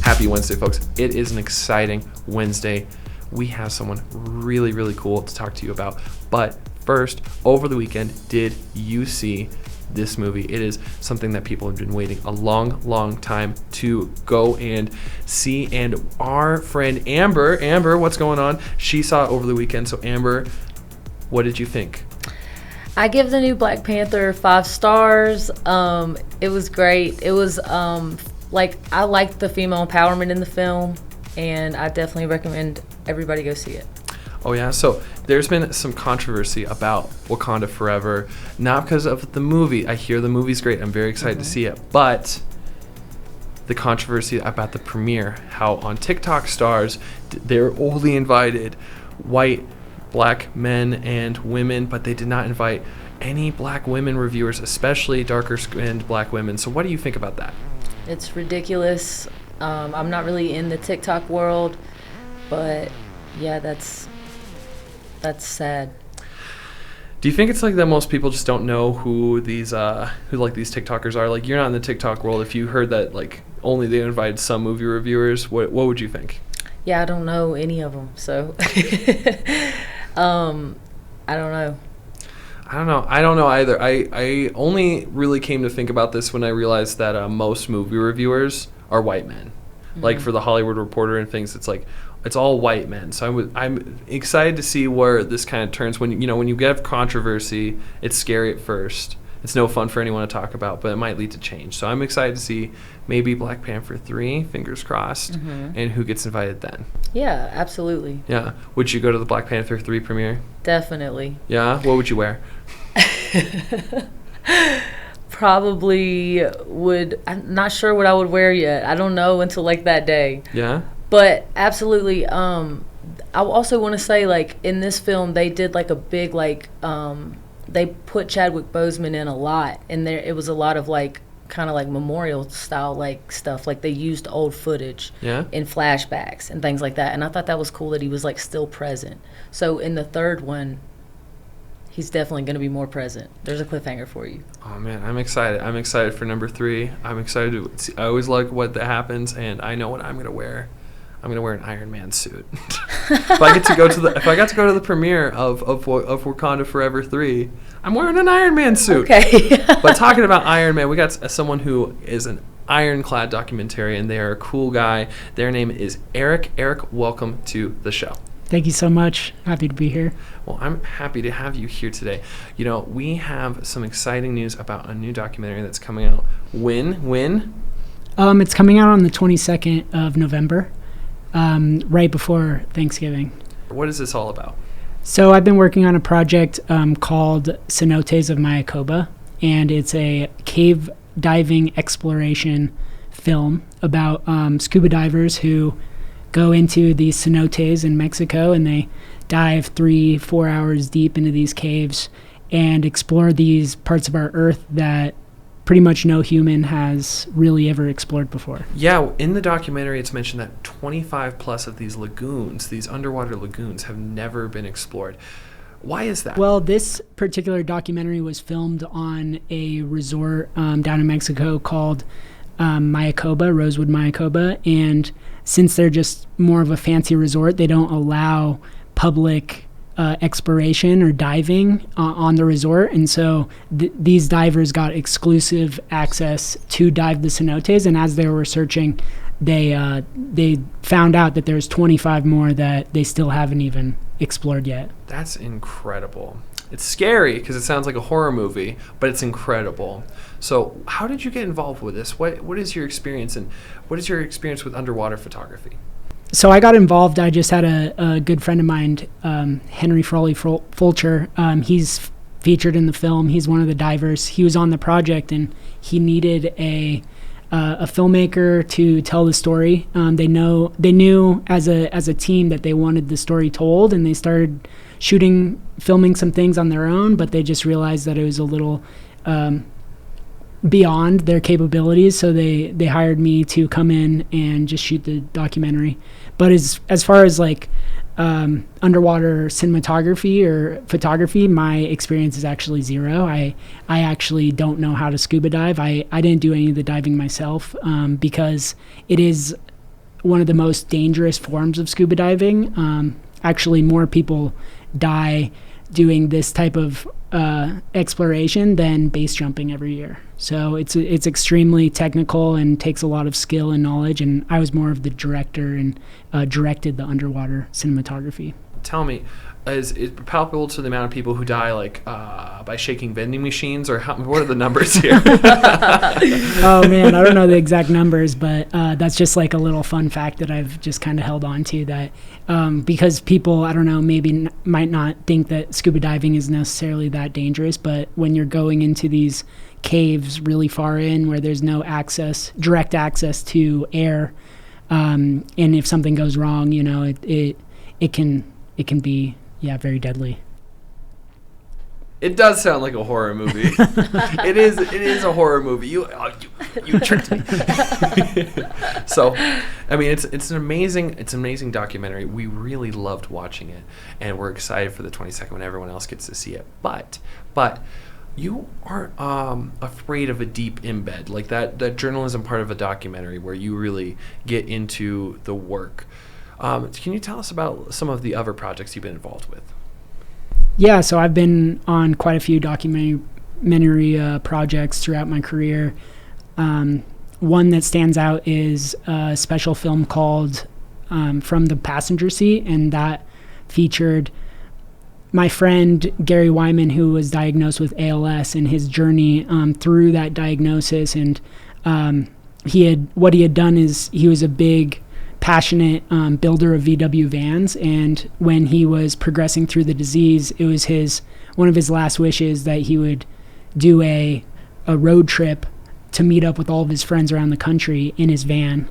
Happy Wednesday, folks. It is an exciting Wednesday. We have someone really, really cool to talk to you about. But first, over the weekend, did you see this movie? It is something that people have been waiting a long time to go and see. And our friend Amber, what's going on? She saw it over the weekend. So Amber, what did you think? I give the new Black Panther 5 stars. It was great. It was I liked the female empowerment in the film, and I definitely recommend everybody go see it. Oh yeah, so there's been some controversy about Wakanda Forever, not because of the movie. I hear the movie's great. I'm very excited to see it, but the controversy about the premiere, how on TikTok stars, they're only invited white, black men and women, but they did not invite any black women reviewers, especially darker skinned black women. So what do you think about that? It's ridiculous. I'm not really in the TikTok world, but yeah, that's sad. Do you think it's like that most people just don't know who these these TikTokers are? Like, you're not in the TikTok world. If you heard that like only they invited some movie reviewers, what would you think? Yeah, I don't know any of them, so I don't know. I don't know either. I only really came to think about this when I realized that most movie reviewers are white men. Mm-hmm. Like for the Hollywood Reporter and things, it's like it's all white men. So I'm excited to see where this kind of turns. When you get controversy, it's scary at first. It's no fun for anyone to talk about, but it might lead to change. So I'm excited to see maybe Black Panther 3, fingers crossed, and who gets invited then. Yeah, absolutely. Yeah. Would you go to the Black Panther 3 premiere? Definitely. Yeah? What would you wear? Probably would. I'm not sure what I would wear yet. I don't know until like that day. Yeah? But absolutely. I also want to say, like, in this film, they did like a big they put Chadwick Boseman in a lot, and it was a lot of like kind of like memorial style like stuff. Like they used old footage in flashbacks and things like that. And I thought that was cool that he was like still present. So in the third one, he's definitely going to be more present. There's a cliffhanger for you. Oh man, I'm excited. I'm excited for number 3. I'm excited to see. I always like what that happens, and I know what I'm going to wear. I'm gonna wear an Iron Man suit. If I got to go to the premiere of Wakanda Forever 3, I'm wearing an Iron Man suit. Okay. But talking about Iron Man, we got someone who is an ironclad documentarian. They are a cool guy. Their name is Eric. Eric, welcome to the show. Thank you so much. Happy to be here. Well, I'm happy to have you here today. We have some exciting news about a new documentary that's coming out. When? It's coming out on the 22nd of November. Right before Thanksgiving. What is this all about? So I've been working on a project called Cenotes of Mayakoba, and it's a cave diving exploration film about scuba divers who go into these cenotes in Mexico, and they dive 3-4 hours deep into these caves and explore these parts of our Earth that pretty much no human has really ever explored before. Yeah, in the documentary it's mentioned that 25 plus of these lagoons, these underwater lagoons, have never been explored. Why is that? Well, this particular documentary was filmed on a resort down in Mexico called Mayakoba, Rosewood Mayakoba, and since they're just more of a fancy resort, they don't allow public exploration or diving on the resort, and so these divers got exclusive access to dive the cenotes, and as they were searching, they found out that there's 25 more that they still haven't even explored yet. That's incredible. It's scary because it sounds like a horror movie, but it's incredible. So how did you get involved with this? What is your experience, and what is your experience with underwater photography? So I got involved. I just had a good friend of mine, Henry Frawley Fulcher. He's featured in the film. He's one of the divers. He was on the project, and he needed a filmmaker to tell the story. They knew as a team that they wanted the story told, and they started filming some things on their own, but they just realized that it was a little beyond their capabilities, so they hired me to come in and just shoot the documentary. But as far as like underwater cinematography or photography, my experience is actually zero. I actually don't know how to scuba dive. I didn't do any of the diving myself because it is one of the most dangerous forms of scuba diving. Actually, more people die doing this type of exploration than base jumping every year. So it's extremely technical and takes a lot of skill and knowledge, and I was more of the director and directed the underwater cinematography. Tell me, is it palpable to the amount of people who die like by shaking vending machines, or what are the numbers here? Oh man, I don't know the exact numbers, but that's just like a little fun fact that I've just kind of held on to, that because people, I don't know, maybe might not think that scuba diving is necessarily that dangerous, but when you're going into these caves really far in where there's no direct access to air, and if something goes wrong, you know, it can be very deadly. It does sound like a horror movie. It is a horror movie. You tricked me. So, I mean, it's an amazing documentary. We really loved watching it, and we're excited for the 22nd when everyone else gets to see it. But you aren't afraid of a deep embed, like that journalism part of a documentary where you really get into the work. Can you tell us about some of the other projects you've been involved with? Yeah, so I've been on quite a few documentary projects throughout my career. One that stands out is a special film called From the Passenger Seat, and that featured my friend Gary Wyman, who was diagnosed with ALS, and his journey through that diagnosis. And what he had done is he was a big, passionate builder of VW vans, and when he was progressing through the disease, it was one of his last wishes that he would do a road trip to meet up with all of his friends around the country in his van.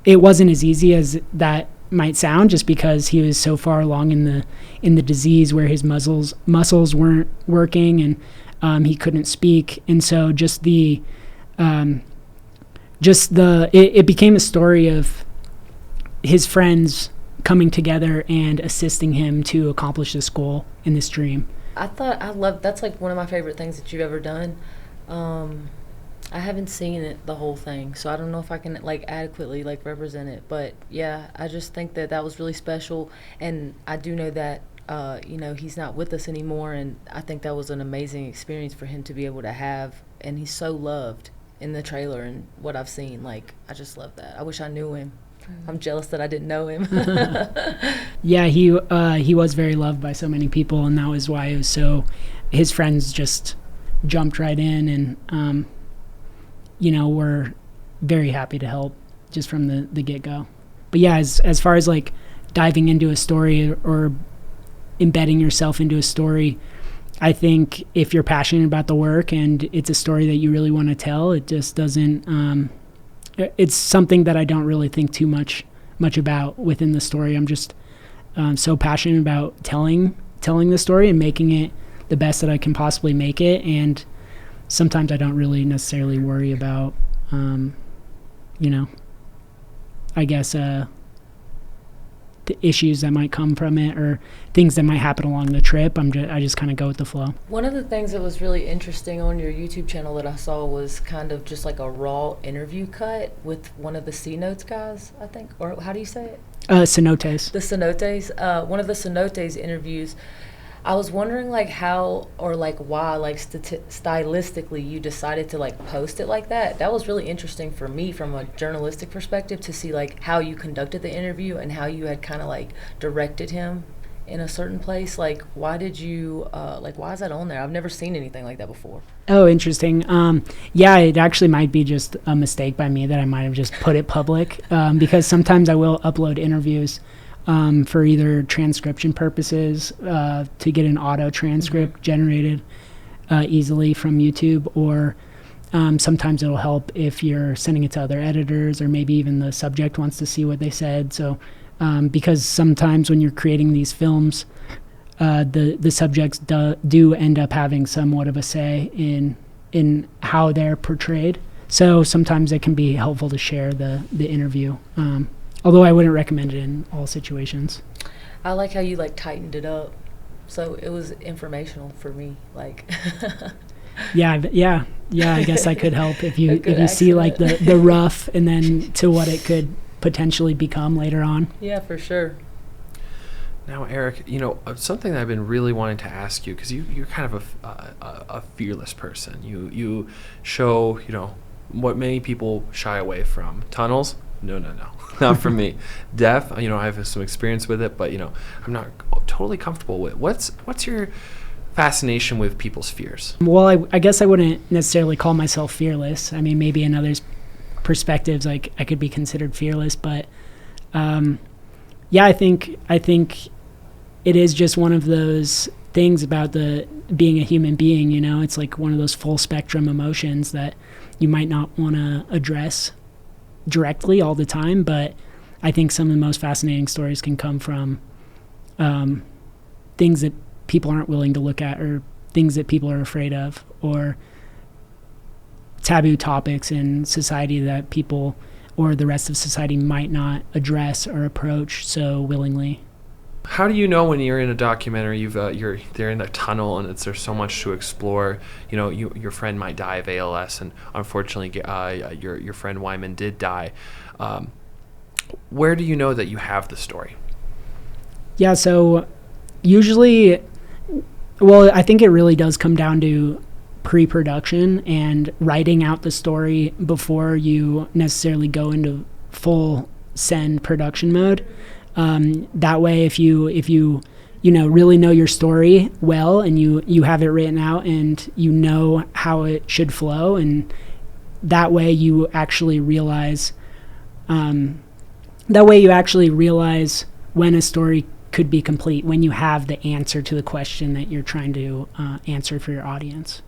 It wasn't as easy as that might sound, just because he was so far along in the disease where his muscles weren't working, and he couldn't speak. And so it became a story of his friends coming together and assisting him to accomplish this goal and this dream. That's like one of my favorite things that you've ever done. I haven't seen the whole thing, so I don't know if I can like adequately like represent it, but yeah, I just think that was really special, and I do know that he's not with us anymore, and I think that was an amazing experience for him to be able to have, and he's so loved in the trailer and what I've seen. Like, I just love that. I wish I knew him. I'm jealous that I didn't know him. Yeah, he was very loved by so many people, and that was why it was so. His friends just jumped right in, and we're very happy to help just from the get-go. But yeah, as far as like diving into a story or embedding yourself into a story, I think if you're passionate about the work and it's a story that you really want to tell, it just doesn't. It's something that I don't really think too much about within the story. I'm just so passionate about telling the story and making it the best that I can possibly make it. And sometimes I don't really necessarily worry about, I guess, the issues that might come from it or things that might happen along the trip. I just kind of go with the flow. One of the things that was really interesting on your YouTube channel that I saw was kind of just like a raw interview cut with one of the C Notes guys, I think, or how do you say it? Cenotes. The Cenotes. One of the Cenotes interviews. I was wondering like how or like why like stylistically you decided to like post it like that. That was really interesting for me from a journalistic perspective to see like how you conducted the interview and how you had kind of like directed him in a certain place. Like why did you why is that on there? I've never seen anything like that before. Oh, interesting. Yeah, it actually might be just a mistake by me that I might have just put it public because sometimes I will upload interviews for either transcription purposes to get an auto transcript generated easily from YouTube, or sometimes it'll help if you're sending it to other editors, or maybe even the subject wants to see what they said. So because sometimes when you're creating these films, the subjects do end up having somewhat of a say in how they're portrayed. So sometimes it can be helpful to share the interview. Although I wouldn't recommend it in all situations. I like how you like tightened it up, so it was informational for me. Like, Yeah. I guess I could help if you see like accent. the rough and then to what it could potentially become later on. Yeah, for sure. Now, Eric, something that I've been really wanting to ask you, because you're kind of a fearless person. You show, what many people shy away from. Tunnels? No, not for me. Death, I have some experience with it, but, I'm not totally comfortable with it. What's your fascination with people's fears? Well, I guess I wouldn't necessarily call myself fearless. I mean, maybe in others' perspectives, like I could be considered fearless, but yeah, I think it is just one of those things about being a human being. It's like one of those full spectrum emotions that you might not want to address directly all the time, but I think some of the most fascinating stories can come from things that people aren't willing to look at, or things that people are afraid of, or taboo topics in society that people or the rest of society might not address or approach so willingly. How do you know when you're in a documentary, they're in a tunnel and there's so much to explore? Your friend might die of ALS, and unfortunately, your friend Wyman did die. Where do you know that you have the story? Yeah, so usually, well, I think it really does come down to pre-production and writing out the story before you necessarily go into full send production mode. That way, if you really know your story well, and you have it written out and you know how it should flow, and that way you actually realize when a story could be complete, when you have the answer to the question that you're trying to answer for your audience.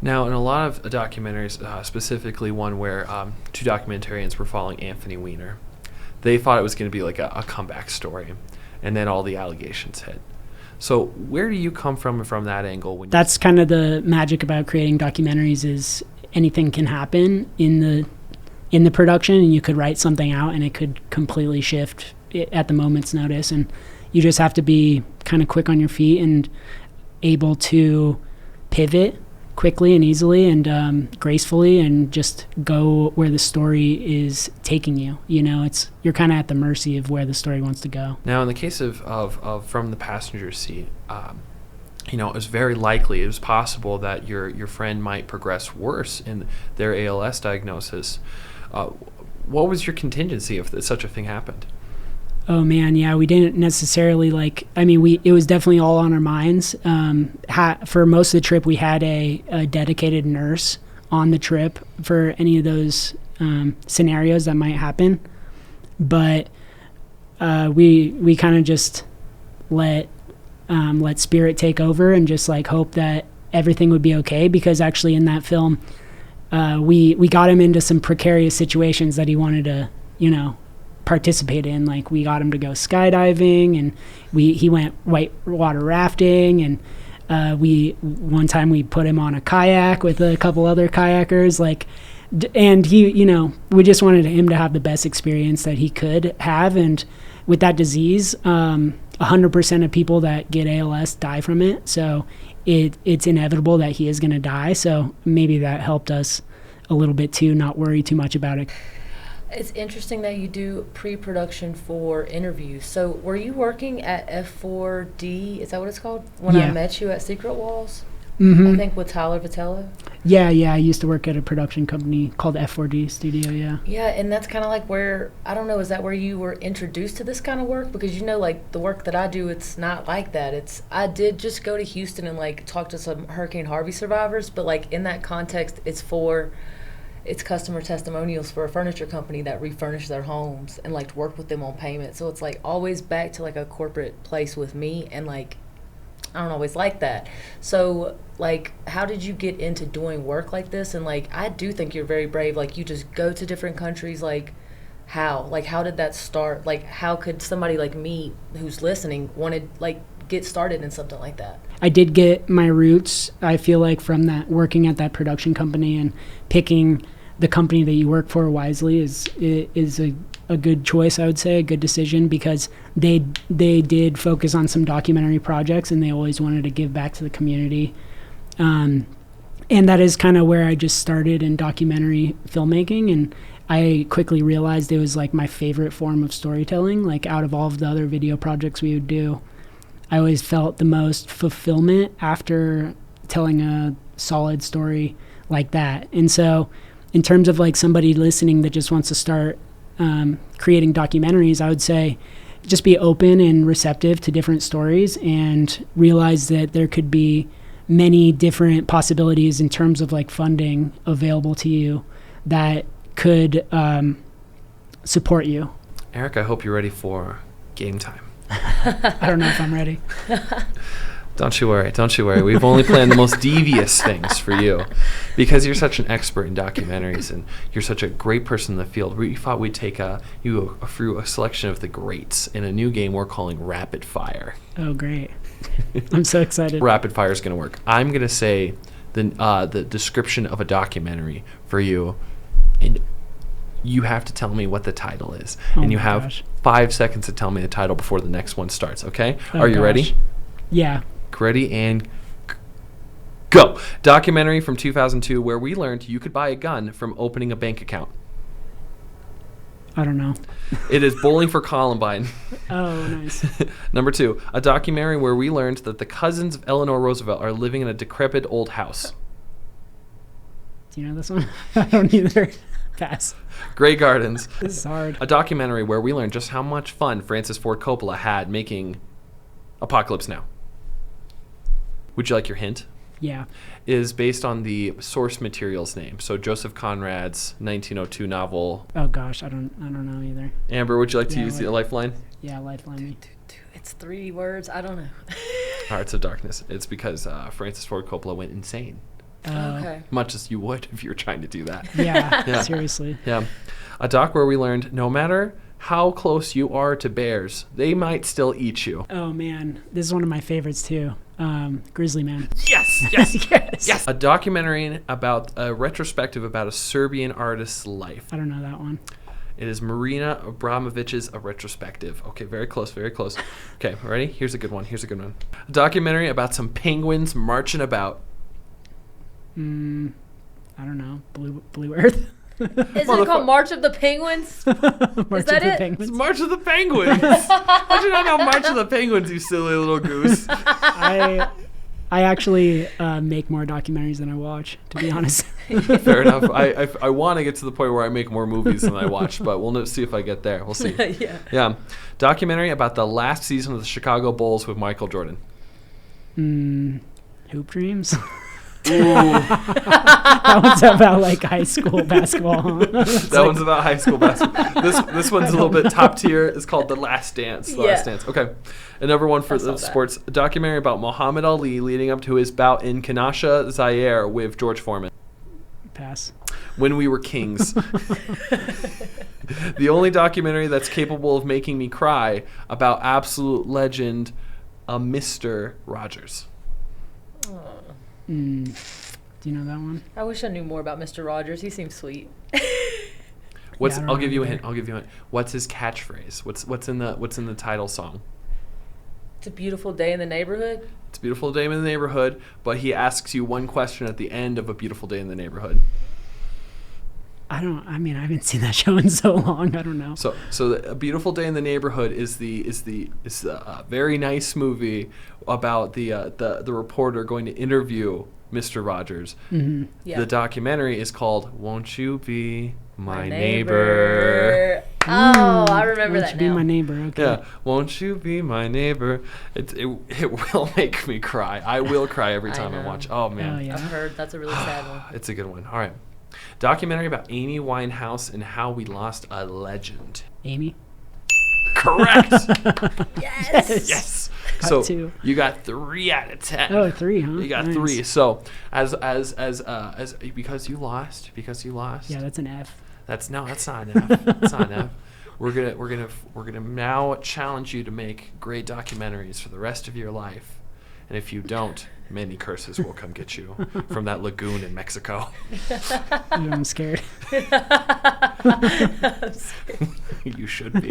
Now, in a lot of documentaries, specifically one where two documentarians were following Anthony Weiner, they thought it was going to be like a comeback story, and then all the allegations hit. So where do you come from that angle? That's kind of the magic about creating documentaries, is anything can happen in the production, and you could write something out and it could completely shift at the moment's notice, and you just have to be kind of quick on your feet and able to pivot quickly and easily and gracefully, and just go where the story is taking you. You're kind of at the mercy of where the story wants to go. Now, in the case of From the Passenger Seat, it was very likely, it was possible that your friend might progress worse in their ALS diagnosis. What was your contingency if such a thing happened? Oh man, yeah, we didn't necessarily it was definitely all on our minds. For most of the trip, we had a dedicated nurse on the trip for any of those scenarios that might happen. But we kind of just let spirit take over and just hope that everything would be okay, because actually in that film, we got him into some precarious situations that he wanted to, participate in. Like, we got him to go skydiving, and he went whitewater rafting, and one time we put him on a kayak with a couple other kayakers, and he, we just wanted him to have the best experience that he could have. And with that disease, 100% of people that get ALS die from it, so it's inevitable that he is going to die. So maybe that helped us a little bit too, not worry too much about it. It's interesting that you do pre-production for interviews. So were you working at F4D, is that what it's called? When I met you at Secret Walls? Mm-hmm. I think with Tyler Vitello? Yeah, I used to work at a production company called F4D Studio, yeah. Yeah, and that's kind of like where, I don't know, is that where you were introduced to this kind of work? Because the work that I do, it's not like that. I did just go to Houston and talk to some Hurricane Harvey survivors, but in that context, it's customer testimonials for a furniture company that refurnished their homes and work with them on payment. So it's always back to a corporate place with me, and I don't always like that. So how did you get into doing work like this? And I do think you're very brave. You just go to different countries. How did that start? How could somebody like me who's listening get started in something like that? I did get my roots, I feel from that, working at that production company, and picking the company that you work for wisely is a a good choice, I would say, a good decision, because they did focus on some documentary projects, and they always wanted to give back to the community. And that is kind of where I just started in documentary filmmaking, and I quickly realized it was like my favorite form of storytelling. Like, out of all of the other video projects we would do, I always felt the most fulfillment after telling a solid story like that. And so in terms of like somebody listening that just wants to start creating documentaries, I would say just be open and receptive to different stories, and realize that there could be many different possibilities in terms of like funding available to you that could support you. Eric, I hope you're ready for game time. I don't know if I'm ready. Don't you worry. We've only planned the most devious things for you, because you're such an expert in documentaries and you're such a great person in the field. We thought we'd take you through a selection of the greats in a new game we're calling Rapid Fire. Oh, great. I'm so excited. Rapid Fire is going to work. I'm going to say the description of a documentary for you, and you have to tell me what the title is. And you have 5 seconds to tell me the title before the next one starts, okay? Are you ready? Yeah. Ready and go. Documentary from 2002 where we learned you could buy a gun from opening a bank account. I don't know. It is Bowling for Columbine. Oh, nice. Number 2, a documentary where we learned that the cousins of Eleanor Roosevelt are living in a decrepit old house. Do you know this one? I don't either. Pass. Grey Gardens. This is hard. A documentary where we learned just how much fun Francis Ford Coppola had making Apocalypse Now. Would you like your hint? Yeah. Is based on the source material's name. So Joseph Conrad's 1902 novel. Oh gosh, I don't know either. Amber, would you like to use the lifeline? Yeah, lifeline me. It's 3 words. I don't know. Hearts of Darkness. It's because Francis Ford Coppola went insane. Okay. Much as you would if you were trying to do that. Yeah. Seriously. Yeah. A doc where we learned no matter how close you are to bears, they might still eat you. Oh man, this is one of my favorites too. Grizzly Man. Yes. A documentary about a retrospective about a Serbian artist's life. I don't know that one. It is Marina Abramovich's A Retrospective. Okay, very close. Okay, ready? Here's a good one. A documentary about some penguins marching about. I don't know. Blue Earth. Isn't it called March of the Penguins? March Is that it? It's March of the Penguins. How'd you not know March of the Penguins, you silly little goose? I actually make more documentaries than I watch, to be honest. Fair enough. I want to get to the point where I make more movies than I watch, but we'll see if I get there. We'll see. Yeah. Documentary about the last season of the Chicago Bulls with Michael Jordan. Hoop Dreams. Ooh. That one's about like high school basketball. Huh? That one's about high school basketball. This one's a little bit top tier. It's called The Last Dance. Last Dance. Okay. And number 1 for the sports, a documentary about Muhammad Ali leading up to his bout in Kinshasa, Zaire with George Foreman. Pass. When We Were Kings. The only documentary that's capable of making me cry about absolute legend, Mr. Rogers. Do you know that one? I wish I knew more about Mr. Rogers. He seems sweet. I'll give you a hint. What's his catchphrase? What's in the title song? It's a beautiful day in the neighborhood. It's a beautiful day in the neighborhood, but he asks you one question at the end of A Beautiful Day in the Neighborhood. I haven't seen that show in so long. I don't know. So A Beautiful Day in the Neighborhood is the very nice movie about the reporter going to interview Mr. Rogers. Mm-hmm. Yeah. The documentary is called "Won't You Be My Neighbor?" Oh, I remember that now. Won't you be my neighbor? Okay. Yeah, won't you be my neighbor? It will make me cry. I will cry every time I watch. Oh man. Oh, yeah. I've heard that's a really sad one. It's a good one. All right. Documentary about Amy Winehouse and how we lost a legend. Amy? Correct. Yes. So 2. you got 3 out of 10. Oh, 3, huh? You got Nice. 3. So as because you lost. Yeah, that's an F. That's not an F. That's not an F. We're gonna now challenge you to make great documentaries for the rest of your life, and if you don't, many curses will come get you from that lagoon in Mexico. I'm scared. You should be.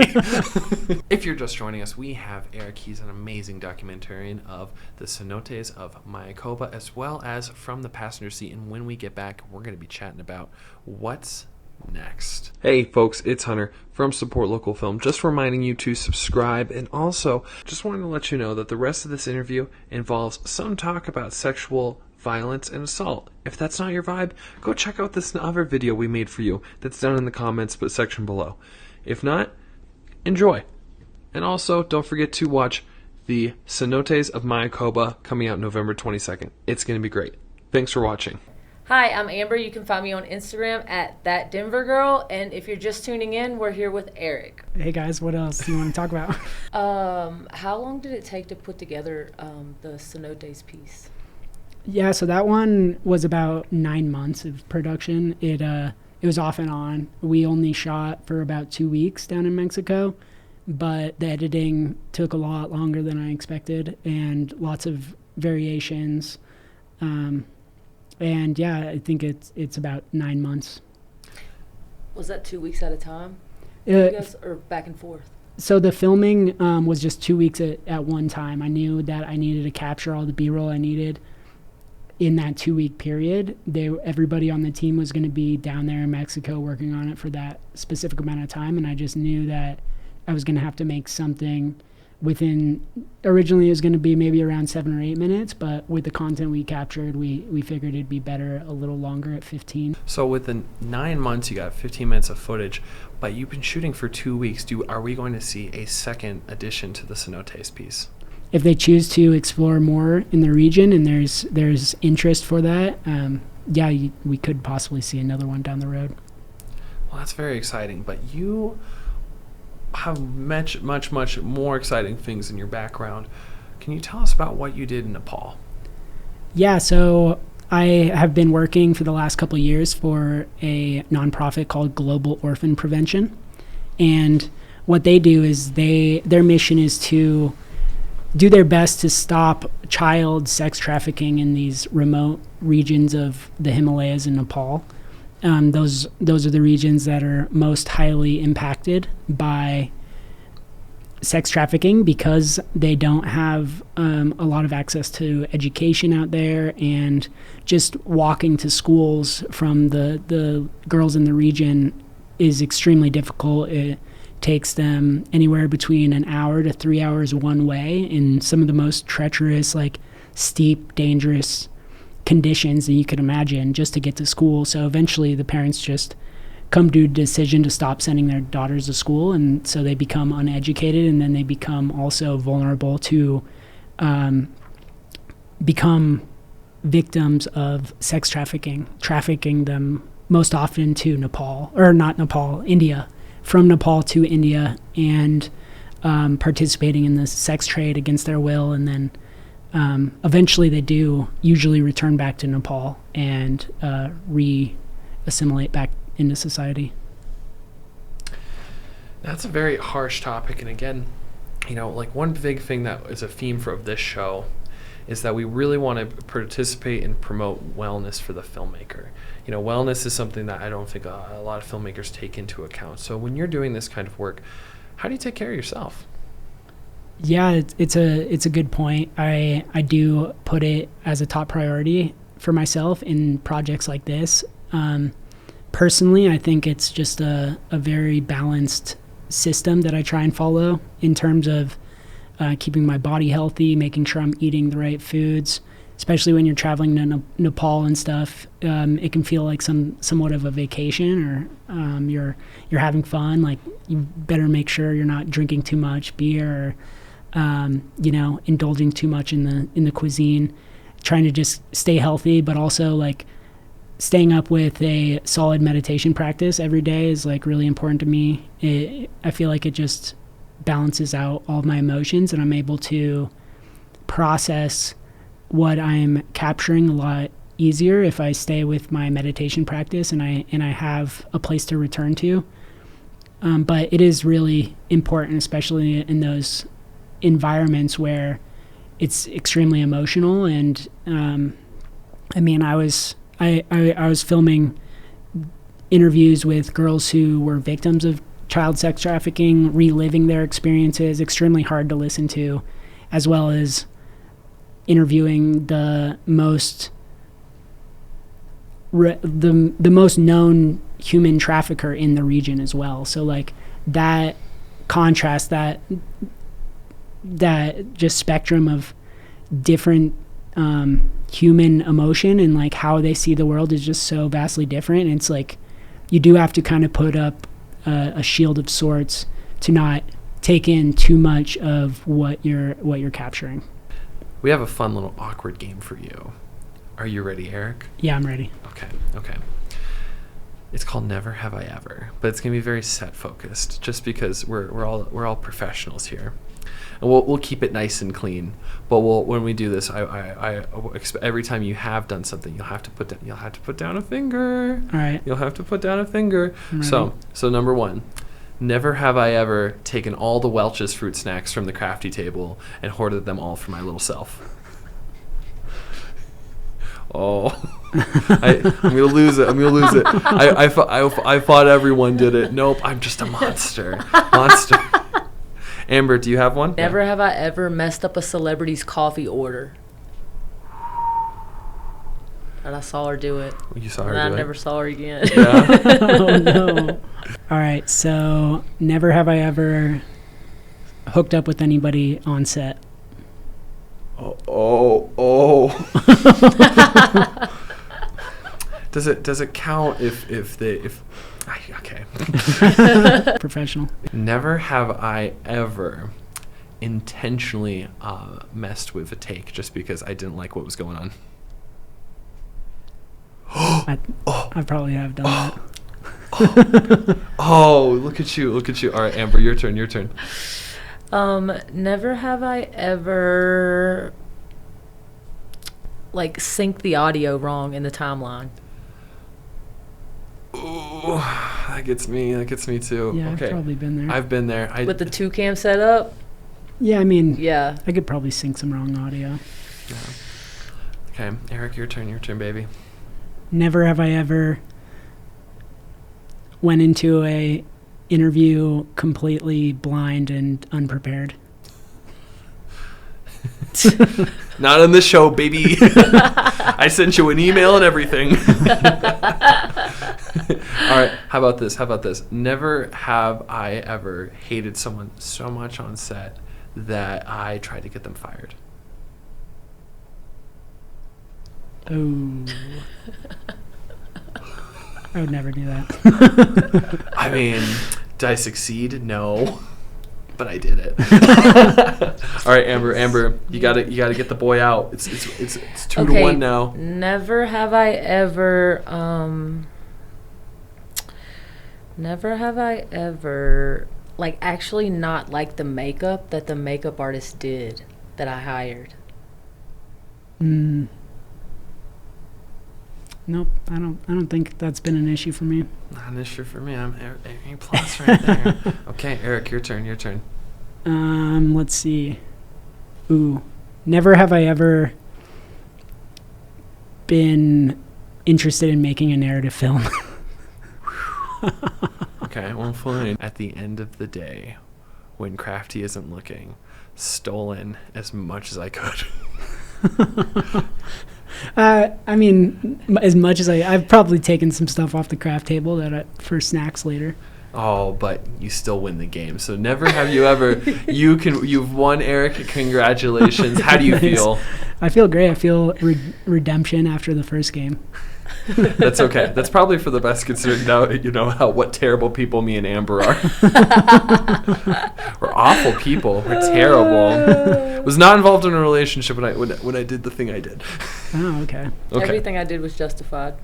If you're just joining us, we have Eric. He's an amazing documentarian of the cenotes of Mayakoba, as well as From the Passenger Seat. And when we get back, we're going to be chatting about what's next. Hey folks, it's Hunter from Support Local Film, just reminding you to subscribe, and also just wanted to let you know that the rest of this interview involves some talk about sexual violence and assault. If that's not your vibe, go check out this other video we made for you that's down in the comments section below. If not, enjoy. And also, don't forget to watch the Cenotes of Mayakoba coming out November 22nd. It's going to be great. Thanks for watching. Hi, I'm Amber. You can find me on Instagram at ThatDenverGirl. And if you're just tuning in, we're here with Eric. Hey guys, what else do you want to talk about? How long did it take to put together the Cenotes piece? Yeah, so that one was about 9 months of production. It was off and on. We only shot for about 2 weeks down in Mexico, but the editing took a lot longer than I expected, and lots of variations. And yeah, I think it's about 9 months. Was that 2 weeks at a time? You guys, or back and forth? So the filming was just 2 weeks at one time. I knew that I needed to capture all the B-roll I needed in that 2 week period. Everybody on the team was going to be down there in Mexico working on it for that specific amount of time, and I just knew that I was going to have to make something originally it was going to be maybe around 7 or 8 minutes, but with the content we captured, we figured it'd be better a little longer at 15. So within 9 months, you got 15 minutes of footage, but you've been shooting for 2 weeks. Are we going to see a second addition to the Cenotes piece? If they choose to explore more in the region and there's interest for that, we could possibly see another one down the road. Well, that's very exciting, but you have much more exciting things in your background. Can you tell us about what you did in Nepal? Yeah, so I have been working for the last couple of years for a nonprofit called Global Orphan Prevention, and what they do is their mission is to do their best to stop child sex trafficking in these remote regions of the Himalayas in Nepal. Those are the regions that are most highly impacted by sex trafficking because they don't have a lot of access to education out there, and just walking to schools from the girls in the region is extremely difficult. It takes them anywhere between an hour to 3 hours one way in some of the most treacherous, like steep, dangerous conditions that you could imagine just to get to school. So eventually the parents just come to a decision to stop sending their daughters to school, and so they become uneducated, and then they become also vulnerable to become victims of sex trafficking them most often to India, from Nepal to India, and participating in the sex trade against their will, and then eventually they do usually return back to Nepal and re-assimilate back into society. That's a very harsh topic, and again, like one big thing that is a theme of this show is that we really want to participate and promote wellness for the filmmaker. Wellness is something that I don't think a lot of filmmakers take into account. So when you're doing this kind of work, how do you take care of yourself? Yeah, it's a good point. I do put it as a top priority for myself in projects like this. Personally, I think it's just a very balanced system that I try and follow in terms of keeping my body healthy, making sure I'm eating the right foods, especially when you're traveling to Nepal and stuff. It can feel like somewhat of a vacation, or you're having fun. Like, you better make sure you're not drinking too much beer, or indulging too much in the cuisine. Trying to just stay healthy, but also like staying up with a solid meditation practice every day is like really important to me. I feel like it just balances out all of my emotions, and I'm able to process what I'm capturing a lot easier if I stay with my meditation practice and I have a place to return to. But it is really important, especially in those environments where it's extremely emotional. And I was filming interviews with girls who were victims of child sex trafficking, reliving their experiences, extremely hard to listen to, as well as interviewing the most the most known human trafficker in the region as well. So like that contrast, that just spectrum of different human emotion and like how they see the world is just so vastly different. And it's like you do have to kind of put up a shield of sorts to not take in too much of what you're capturing. We have a fun little awkward game for you. Are you ready, Eric? Yeah, I'm ready. Okay. It's called Never Have I Ever, but it's gonna be very set focused, just because we're all professionals here, and we'll keep it nice and clean. But when we do this, I expect every time you have done something, you'll have to put down a finger. All right. You'll have to put down a finger. I'm ready. So number one. Never have I ever taken all the Welch's fruit snacks from the crafty table and hoarded them all for my little self. Oh, I'm gonna lose it. I thought everyone did it. Nope, I'm just a monster. Amber, do you have one? Never have I ever messed up a celebrity's coffee order. And I saw her do it. You saw her and do I it? never saw her again. Yeah. Oh no. All right, so never have I ever hooked up with anybody on set. Oh. Does it count if okay. Professional. Never have I ever intentionally messed with a take just because I didn't like what was going on. I probably have done that. Oh, look at you. All right, Amber, your turn. Never have I ever like synced the audio wrong in the timeline. Ooh, that gets me too. Yeah, Okay. I've probably been there. I've been there. With the 2-cam setup? Yeah, I mean, Yeah. I could probably sync some wrong audio. Yeah. Okay, Eric, your turn, baby. Never have I ever went into a interview completely blind and unprepared. Not on this show, baby. I sent you an email and everything. All right, how about this? Never have I ever hated someone so much on set that I tried to get them fired. Oh. I would never do that. I mean, did I succeed? No. But I did it. All right, Amber, you gotta get the boy out. It's 2-1 now. Never have I ever like actually not liked the makeup that the makeup artist did that I hired. Nope, I don't think that's been an issue for me. Not an issue for me. I'm A plus right there. Okay, Eric, your turn. Let's see. Ooh, never have I ever been interested in making a narrative film. Okay, well, fine. At the end of the day, when Crafty isn't looking, stolen as much as I could. I mean, as much as I've probably taken some stuff off the craft table for snacks later. Oh, but you still win the game. So never have you ever. You've won, Eric. Congratulations. How do you feel? I feel great. I feel redemption after the first game. That's okay. That's probably for the best, considering now you know what terrible people me and Amber are. We're awful people. We're terrible. Was not involved in a relationship when I did the thing I did. Oh, okay. Everything I did was justified.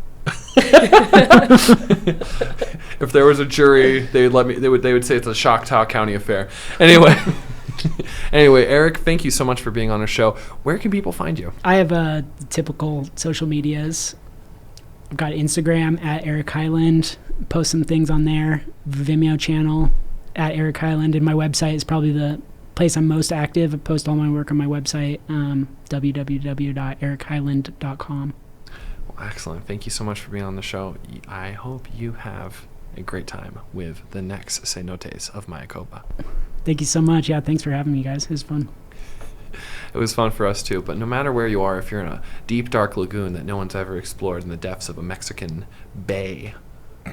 If there was a jury, they would say it's a Choctaw County affair. Anyway, Eric, thank you so much for being on our show. Where can people find you? I have typical social medias. I've got Instagram at Eric Highland. Post some things on there. Vimeo channel at Eric Highland, and my website is probably the place I'm most active. I post all my work on my website, www.erichighland.com. Well, excellent. Thank you so much for being on the show. I hope you have a great time with the next cenotes of Mayakoba. Thank you so much. Yeah, thanks for having me, guys. It was fun. It was fun for us too, but no matter where you are, if you're in a deep, dark lagoon that no one's ever explored in the depths of a Mexican bay,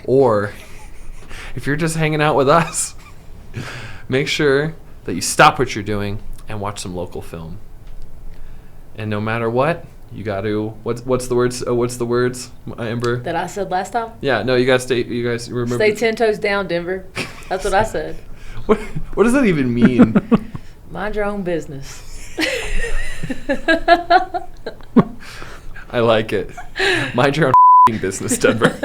or if you're just hanging out with us, make sure that you stop what you're doing and watch some local film. And no matter what, you got to what's the words? What's the words, Amber? That I said last time? Yeah, no, you got to stay. You guys remember? Stay 10 toes down, Denver. That's what I said. What does that even mean? Mind your own business. I like it. Mind your own business, Denver.